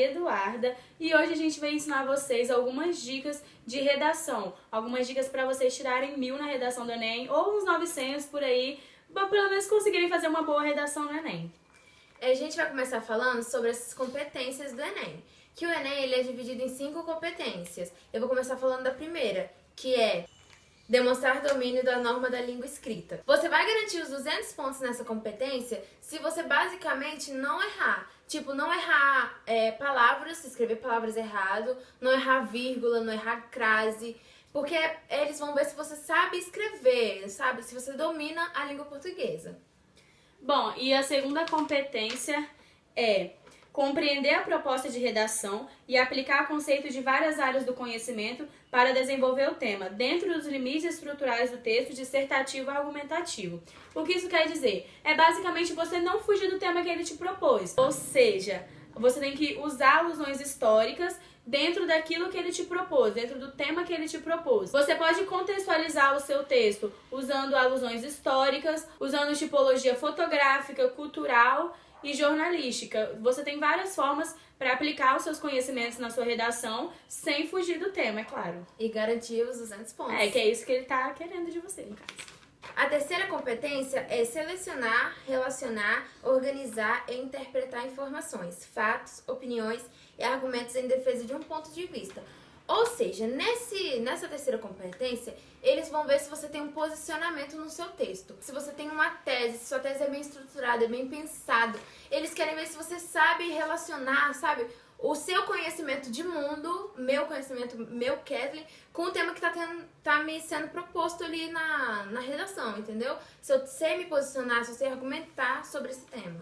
Eduarda e hoje a gente vai ensinar vocês algumas dicas de redação, algumas dicas para vocês tirarem 1000 na redação do Enem ou uns 900 por aí, para pelo menos conseguirem fazer uma boa redação no Enem. A gente vai começar falando sobre essas competências do Enem, que o Enem ele é dividido em 5 competências. Eu vou começar falando da primeira, que é demonstrar domínio da norma da língua escrita. Você vai garantir os 200 pontos nessa competência se você basicamente não errar. Tipo, não errar palavras, escrever palavras errado, não errar vírgula, não errar crase, porque eles vão ver se você sabe escrever, sabe? Se você domina a língua portuguesa. Bom, e a segunda competência é compreender a proposta de redação e aplicar conceitos de várias áreas do conhecimento para desenvolver o tema, dentro dos limites estruturais do texto dissertativo e argumentativo. O que isso quer dizer? É basicamente você não fugir do tema que ele te propôs. Ou seja, você tem que usar alusões históricas dentro daquilo que ele te propôs, dentro do tema que ele te propôs. Você pode contextualizar o seu texto usando alusões históricas, usando tipologia fotográfica, cultural e jornalística. Você tem várias formas para aplicar os seus conhecimentos na sua redação sem fugir do tema, é claro. E garantir os 200 pontos. Que é isso que ele está querendo de você, no caso. A terceira competência é selecionar, relacionar, organizar e interpretar informações, fatos, opiniões e argumentos em defesa de um ponto de vista. Ou seja, nessa terceira competência, eles vão ver se você tem um posicionamento no seu texto. Se você tem uma tese, se sua tese é bem estruturada, é bem pensada. Eles querem ver se você sabe relacionar, sabe, o seu conhecimento de mundo, meu conhecimento, meu Kathleen, com o tema que tá me sendo proposto ali na redação, entendeu? Se eu sei me posicionar, se eu sei argumentar sobre esse tema.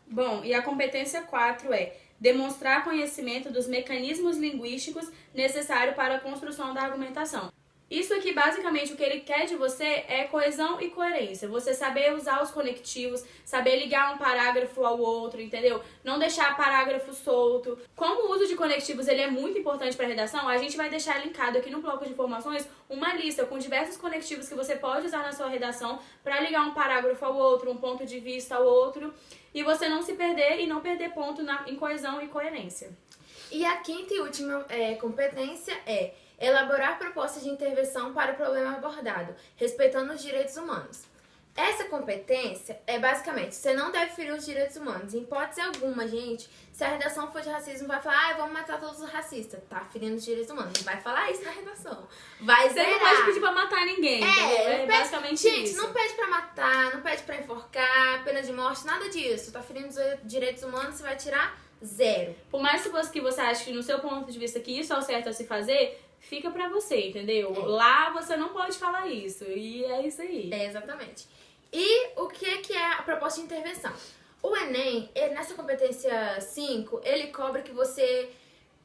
Bom, e a competência 4 é demonstrar conhecimento dos mecanismos linguísticos necessários para a construção da argumentação. Isso aqui, basicamente, o que ele quer de você é coesão e coerência. Você saber usar os conectivos, saber ligar um parágrafo ao outro, entendeu? Não deixar parágrafo solto. Como o uso de conectivos ele é muito importante para a redação, a gente vai deixar linkado aqui no bloco de informações uma lista com diversos conectivos que você pode usar na sua redação para ligar um parágrafo ao outro, um ponto de vista ao outro, e você não se perder e não perder ponto em coesão e coerência. E a quinta e última competência é elaborar propostas de intervenção para o problema abordado, respeitando os direitos humanos. Essa competência é basicamente, você não deve ferir os direitos humanos. Em hipótese alguma, gente, se a redação for de racismo, vai falar, vamos matar todos os racistas. Tá ferindo os direitos humanos. Não vai falar isso na redação. Vai zerar. Você não pode pedir pra matar ninguém, entendeu? É basicamente gente, isso. Gente, não pede pra matar, não pede pra enforcar, pena de morte, nada disso. Tá ferindo os direitos humanos, você vai tirar 0. Por mais que você ache que no seu ponto de vista que isso é o certo a se fazer, fica pra você, entendeu? Lá você não pode falar isso, e é isso aí. Exatamente. E o que é a proposta de intervenção? O Enem, nessa competência 5, ele cobra que você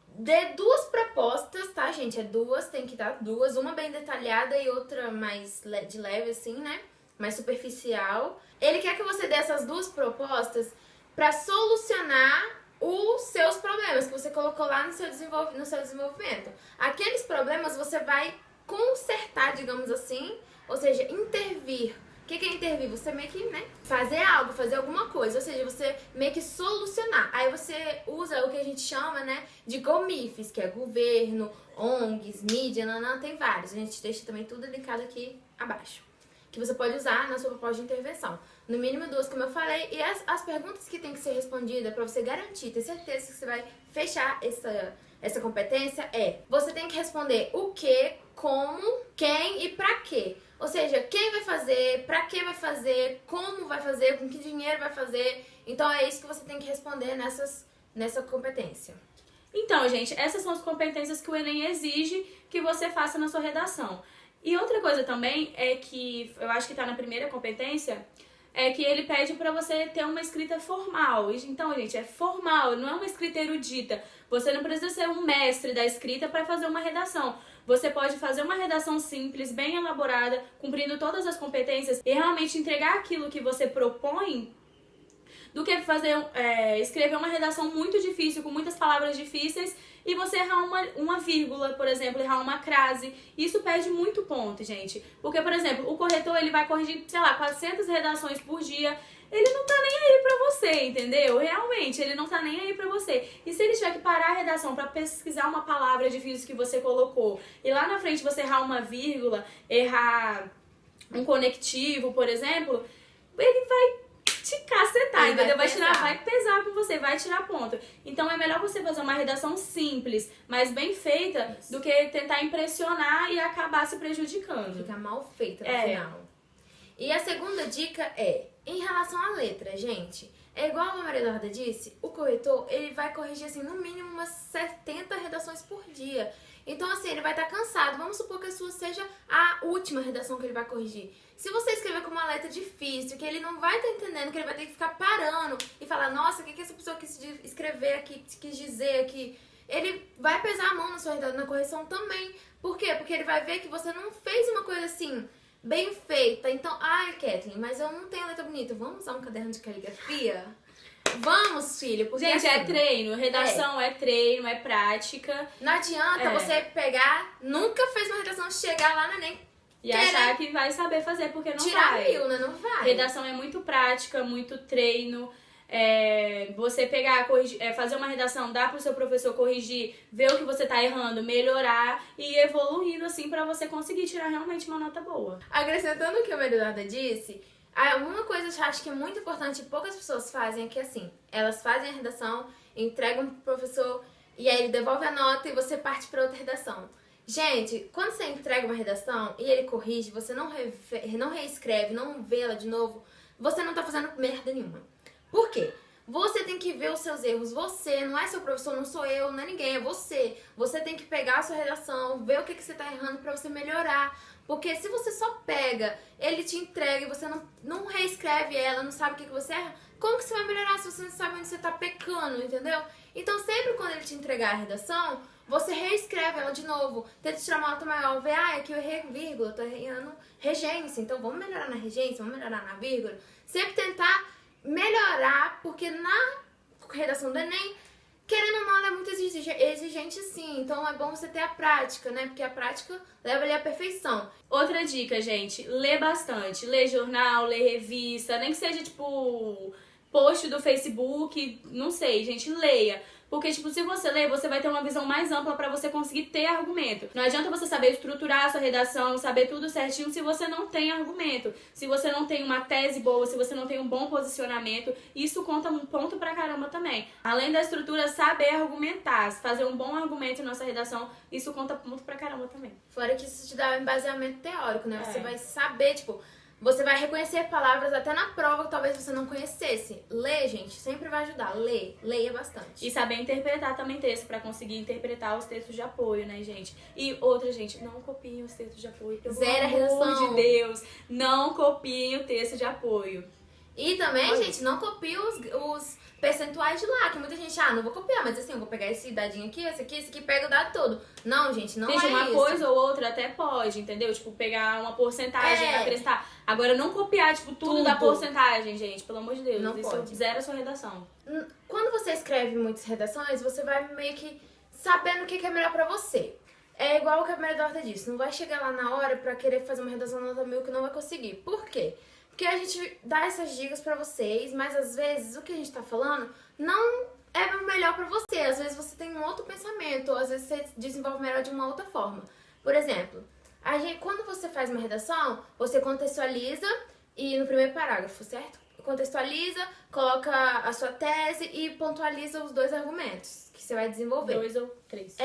dê 2 propostas, tá, gente? É 2, tem que dar 2, uma bem detalhada e outra mais de leve, assim, né? Mais superficial. Ele quer que você dê essas 2 propostas pra solucionar os seus problemas que você colocou lá no seu desenvolvimento. Aqueles problemas você vai consertar, digamos assim, ou seja, intervir. O que é intervir? Você meio que, fazer algo, fazer alguma coisa, ou seja, você meio que solucionar. Aí você usa o que a gente chama, de GOMIFs, que é governo, ONGs, mídia, tem vários. A gente deixa também tudo linkado aqui abaixo, que você pode usar na sua proposta de intervenção. No mínimo 2, como eu falei, e as perguntas que tem que ser respondidas para você garantir, ter certeza que você vai fechar essa competência você tem que responder o que, como, quem e pra quê. Ou seja, quem vai fazer, pra que vai fazer, como vai fazer, com que dinheiro vai fazer. Então é isso que você tem que responder nessa competência. Então, gente, essas são as competências que o Enem exige que você faça na sua redação. E outra coisa também é que, eu acho que tá na primeira competência, é que ele pede pra você ter uma escrita formal. Então, gente, é formal, não é uma escrita erudita. Você não precisa ser um mestre da escrita para fazer uma redação. Você pode fazer uma redação simples, bem elaborada, cumprindo todas as competências e realmente entregar aquilo que você propõe, do que escrever uma redação muito difícil, com muitas palavras difíceis, e você errar uma vírgula, por exemplo, errar uma crase. Isso perde muito ponto, gente. Porque, por exemplo, o corretor ele vai corrigir, 400 redações por dia. ele não tá nem aí pra você, entendeu? Realmente, ele não tá nem aí pra você. E se ele tiver que parar a redação pra pesquisar uma palavra difícil que você colocou, e lá na frente você errar uma vírgula, errar um conectivo, por exemplo, ele vai te cacetar, Ele entendeu? vai Vai pesar com você, vai tirar ponto. Então é melhor você fazer uma redação simples, mas bem feita, do que tentar impressionar e acabar se prejudicando. Fica mal feita no final. E a segunda dica é, em relação à letra, gente, é igual a Maria Eduarda disse, o corretor, ele vai corrigir, assim, no mínimo umas 70 redações por dia. Então, assim, ele vai estar cansado. Vamos supor que a sua seja a última redação que ele vai corrigir. Se você escrever com uma letra difícil, que ele não vai estar entendendo, que ele vai ter que ficar parando e falar, nossa, o que essa pessoa quis escrever aqui, quis dizer aqui? Ele vai pesar a mão na correção também. Por quê? Porque ele vai ver que você não fez uma coisa assim, bem feita. Então, ai, Kathleen, mas eu não tenho letra bonita. Vamos usar um caderno de caligrafia? Vamos, filho, porque gente, assim, é treino. Redação é treino, é prática. não adianta você pegar, nunca fez uma redação, chegar lá no Enem E achar que vai saber fazer, porque não tirar vai. 1000, né? Não vai. Redação é muito prática, muito treino. Você pegar, fazer uma redação, dar pro seu professor corrigir, ver o que você tá errando, melhorar e ir evoluindo assim pra você conseguir tirar realmente uma nota boa. Acrescentando o que a Maria Eduarda disse, uma coisa que eu acho que é muito importante e poucas pessoas fazem é que assim, elas fazem a redação, entregam pro professor e aí ele devolve a nota e você parte pra outra redação. Gente, quando você entrega uma redação e ele corrige, você não reescreve, não vê ela de novo, você não tá fazendo merda nenhuma. Por quê? Você tem que ver os seus erros. Você, não é seu professor, não sou eu, não é ninguém, é você. Você tem que pegar a sua redação, ver o que você tá errando pra você melhorar. Porque se você só pega, ele te entrega e você não reescreve ela, não sabe o que você erra, como que você vai melhorar se você não sabe onde você tá pecando, entendeu? Então sempre quando ele te entregar a redação, você reescreve ela de novo, tenta tirar uma nota maior, vê, aqui eu errei vírgula, tô errando regência, então vamos melhorar na regência, vamos melhorar na vírgula. Sempre tentar melhorar, porque na redação do Enem, querendo ou não, ela é muito exigente sim, então é bom você ter a prática, né? Porque a prática leva ali à perfeição. Outra dica, gente, lê bastante. Lê jornal, lê revista, nem que seja tipo post do Facebook, não sei, gente, leia. Porque, tipo, se você ler, você vai ter uma visão mais ampla pra você conseguir ter argumento. Não adianta você saber estruturar a sua redação, saber tudo certinho se você não tem argumento. Se você não tem uma tese boa, se você não tem um bom posicionamento, isso conta um ponto pra caramba também. Além da estrutura, saber argumentar, fazer um bom argumento na sua redação, isso conta ponto pra caramba também. Fora que isso te dá um embasamento teórico, né? Você vai saber, tipo... Você vai reconhecer palavras até na prova que talvez você não conhecesse. Ler, gente, sempre vai ajudar. Leia bastante. E saber interpretar também texto, pra conseguir interpretar os textos de apoio, né, gente? E outra, gente, não copiem os textos de apoio. Zero a Pelo amor redação. de Deus, não copiem o texto de apoio. E também, gente, não copie os percentuais de lá, que muita gente, não vou copiar, mas assim, eu vou pegar esse dadinho aqui, esse aqui, pega o dado todo. Não, gente, não Gente, é uma isso. coisa ou outra até pode, entendeu? Tipo, pegar uma porcentagem, acrescentar. Agora, não copiar, tipo, tudo da porcentagem, gente. Pelo amor de Deus. Não isso pode. Zera a sua redação. Quando você escreve muitas redações, você vai meio que sabendo o que é melhor pra você. É igual o que a Maria Eduarda disse, não vai chegar lá na hora pra querer fazer uma redação nota 1000 que não vai conseguir. Por quê? Porque a gente dá essas dicas pra vocês, mas às vezes o que a gente tá falando não é o melhor pra você. Às vezes você tem um outro pensamento, ou às vezes você desenvolve melhor de uma outra forma. Por exemplo, quando você faz uma redação, você contextualiza e no primeiro parágrafo, certo? Contextualiza, coloca a sua tese e pontualiza os 2 argumentos que você vai desenvolver. 2 ou 3.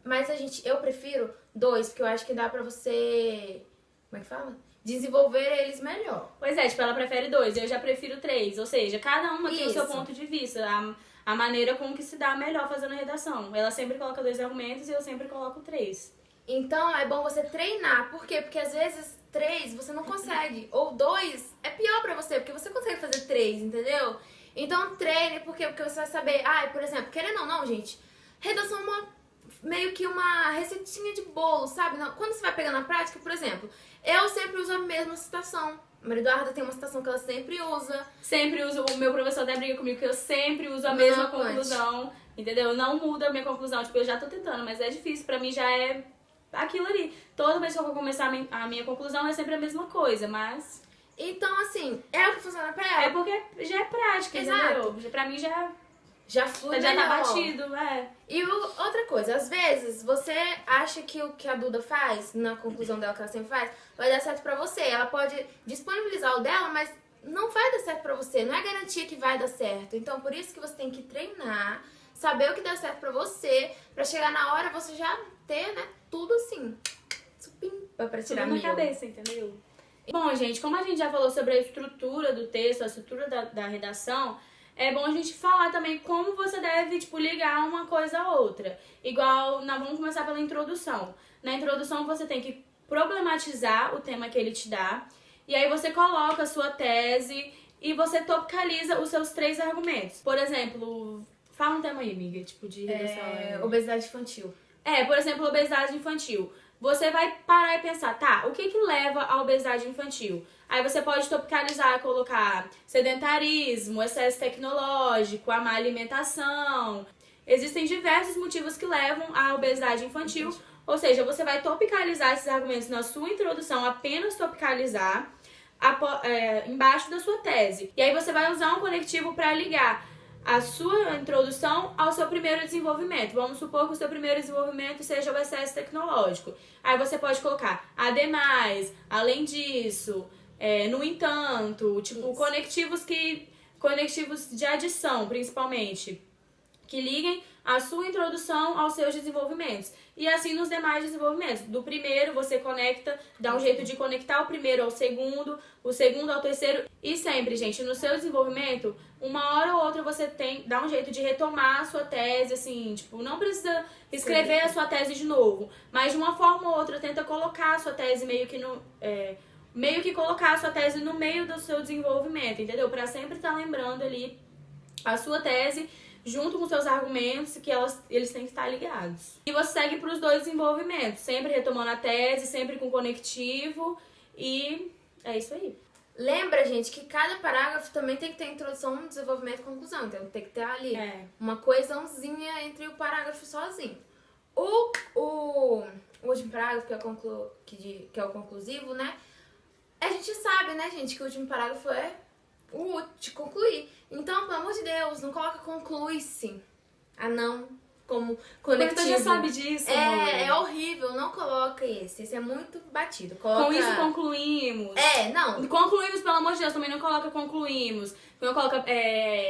Mas eu prefiro 2, porque eu acho que dá pra você... Como é que fala? Desenvolver eles melhor. Pois é, tipo, ela prefere 2, eu já prefiro 3. Ou seja, cada uma tem o seu Isso. ponto de vista, a maneira como que se dá melhor fazendo a redação. Ela sempre coloca 2 argumentos e eu sempre coloco 3. Então é bom você treinar. Por quê? Porque às vezes 3 você não consegue. Ou 2 é pior pra você, porque você consegue fazer 3, entendeu? Então treine, por quê? Porque você vai saber. Por exemplo, querendo ou não, gente, redação é meio que uma receitinha de bolo, sabe? Quando você vai pegar na prática, por exemplo, eu sempre uso a mesma citação. A Maria Eduarda tem uma citação que ela sempre usa. Sempre uso, o meu professor até briga comigo que eu sempre uso a mesma conclusão, entendeu? Não muda a minha conclusão, tipo, eu já tô tentando, mas é difícil, pra mim já é aquilo ali. Toda vez que eu vou começar a minha conclusão é sempre a mesma coisa, mas... Então, assim, é o que funciona pra ela. É porque já é prática, Exato. entendeu? Pra mim Já flui já tá melhor. batido, E outra coisa, às vezes você acha que o que a Duda faz, na conclusão dela que ela sempre faz, vai dar certo pra você. Ela pode disponibilizar o dela, mas não vai dar certo pra você. Não é garantia que vai dar certo. Então, por isso que você tem que treinar, saber o que dá certo pra você, pra chegar na hora você já ter, né, tudo assim, supimpa pra tirar tudo na mil. cabeça, entendeu? Bom, gente, como a gente já falou sobre a estrutura do texto, a estrutura da redação, é bom a gente falar também como você deve, tipo, ligar uma coisa a outra. Igual, vamos começar pela introdução. Na introdução você tem que problematizar o tema que ele te dá, e aí você coloca a sua tese e você topicaliza os seus 3 argumentos. Por exemplo, fala um tema aí, amiga, tipo, de redação. Obesidade infantil. Por exemplo, obesidade infantil. Você vai parar e pensar, tá, o que leva à obesidade infantil? Aí você pode topicalizar, colocar sedentarismo, excesso tecnológico, a má alimentação. Existem diversos motivos que levam à obesidade infantil. Ou seja, você vai topicalizar esses argumentos na sua introdução, apenas topicalizar embaixo da sua tese. E aí você vai usar um conectivo para ligar a sua introdução ao seu primeiro desenvolvimento. Vamos supor que o seu primeiro desenvolvimento seja o excesso tecnológico. Aí você pode colocar ademais, além disso, no entanto, tipo, conectivos de adição, principalmente, que liguem a sua introdução aos seus desenvolvimentos. E assim nos demais desenvolvimentos. Do primeiro você conecta, dá um jeito de conectar o primeiro ao segundo, o segundo ao terceiro. E sempre, gente, no seu desenvolvimento, uma hora ou outra você dá um jeito de retomar a sua tese, assim, tipo, não precisa escrever a sua tese de novo, mas de uma forma ou outra tenta colocar a sua tese meio que colocar a sua tese no meio do seu desenvolvimento, entendeu? Pra sempre estar lembrando ali a sua tese junto com seus argumentos, que eles têm que estar ligados. E você segue para os 2 desenvolvimentos, sempre retomando a tese, sempre com conectivo, e é isso aí. Lembra, gente, que cada parágrafo também tem que ter introdução, desenvolvimento e conclusão. Então tem que ter ali uma coesãozinha entre o parágrafo sozinho. O último parágrafo, que é o conclusivo, né? A gente sabe, né, gente, que o último parágrafo é o de concluir. Então, pelo amor de Deus, não coloca conclui-se. Não como conectivo. Você já sabe disso, amor. É horrível, não coloca esse. Esse é muito batido. Coloca... Com isso concluímos. Não. Concluímos, pelo amor de Deus, também não coloca concluímos. Não coloca.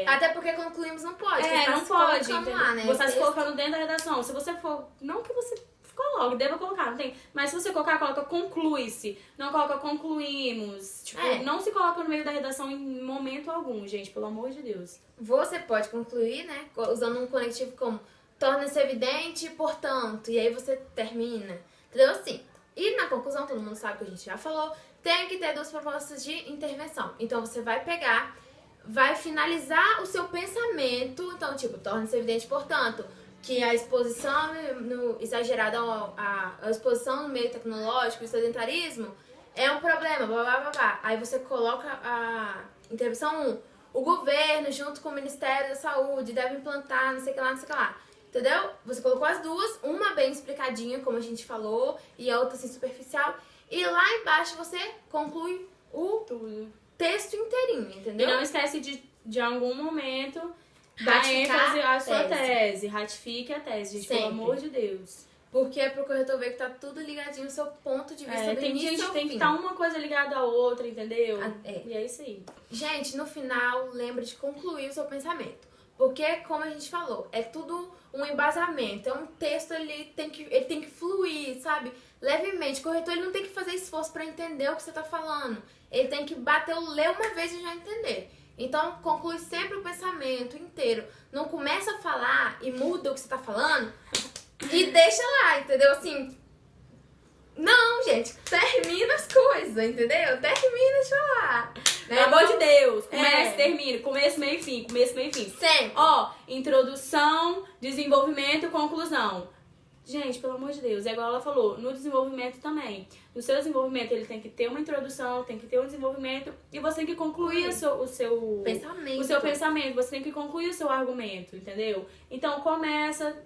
Até porque concluímos não pode. Não pode. Lá, né? Você está se colocando dentro da redação. Se você for. Não que você coloque, deva colocar, não tem. Mas se você coloca conclui-se. Não coloca concluímos. Tipo, não se coloca no meio da redação em momento algum, gente, pelo amor de Deus. Você pode concluir, né? Usando um conectivo como torna-se evidente, portanto. E aí você termina. Entendeu? Assim. E na conclusão, todo mundo sabe que a gente já falou, tem que ter 2 propostas de intervenção. Então você vai pegar, vai finalizar o seu pensamento. Então, tipo, torna-se evidente, portanto, que a exposição exagerada, a exposição no meio tecnológico, o sedentarismo, é um problema, blá, blá, blá, blá. Aí você coloca a intervenção 1. O governo, junto com o Ministério da Saúde, deve implantar não sei o que lá, não sei o que lá. Entendeu? Você colocou as 2, uma bem explicadinha, como a gente falou, e a outra assim superficial. E lá embaixo você conclui o texto inteirinho, entendeu? E não esquece de algum momento dar ênfase à sua tese. Ratifique a tese, gente, pelo amor de Deus. Porque é pro corretor ver que tá tudo ligadinho no seu ponto de vista do início ao fim. Tem que estar uma coisa ligada à outra, entendeu? E é isso aí. Gente, no final, lembre de concluir o seu pensamento. Porque, como a gente falou, é tudo um embasamento. É um texto, ele tem que fluir, sabe? Levemente. O corretor ele não tem que fazer esforço pra entender o que você tá falando. Ele tem que bater o ler uma vez e já entender. Então, conclui sempre o pensamento inteiro. Não começa a falar e muda o que você tá falando e deixa lá, entendeu? Assim, não, gente, termina as coisas, entendeu? Termina de falar. Pelo amor de Deus, começa, termina, começo, meio e fim, começo, meio e fim. Sempre. Introdução, desenvolvimento, conclusão. Gente, pelo amor de Deus, é igual ela falou, no desenvolvimento também. No seu desenvolvimento, ele tem que ter uma introdução, tem que ter um desenvolvimento, e você tem que concluir o seu pensamento, você tem que concluir o seu argumento, entendeu? Então, começa,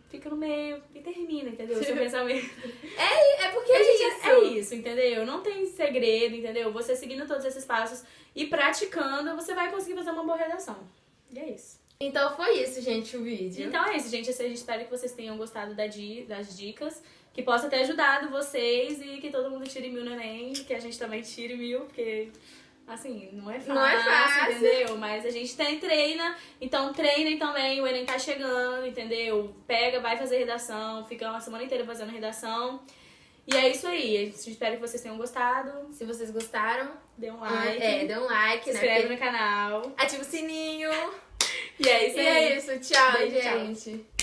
fica no meio e termina, entendeu? O seu pensamento. É porque É isso, entendeu? Não tem segredo, entendeu? Você seguindo todos esses passos e praticando, você vai conseguir fazer uma boa redação. E é isso. Então foi isso, gente, o vídeo. Então é isso, gente. A gente espera que vocês tenham gostado das dicas, que possa ter ajudado vocês e que todo mundo tire 1000 no Enem, que a gente também tire 1000, porque, assim, não é fácil, entendeu? Mas a gente treina, então treinem também, o Enem tá chegando, entendeu? Pega, vai fazer redação, fica uma semana inteira fazendo redação. E é isso aí, a gente espera que vocês tenham gostado. Se vocês gostaram, dê um like. Dê um like, se inscreve no canal. Ativa o sininho. E é isso aí. E é isso, tchau, Beijo, gente. Tchau.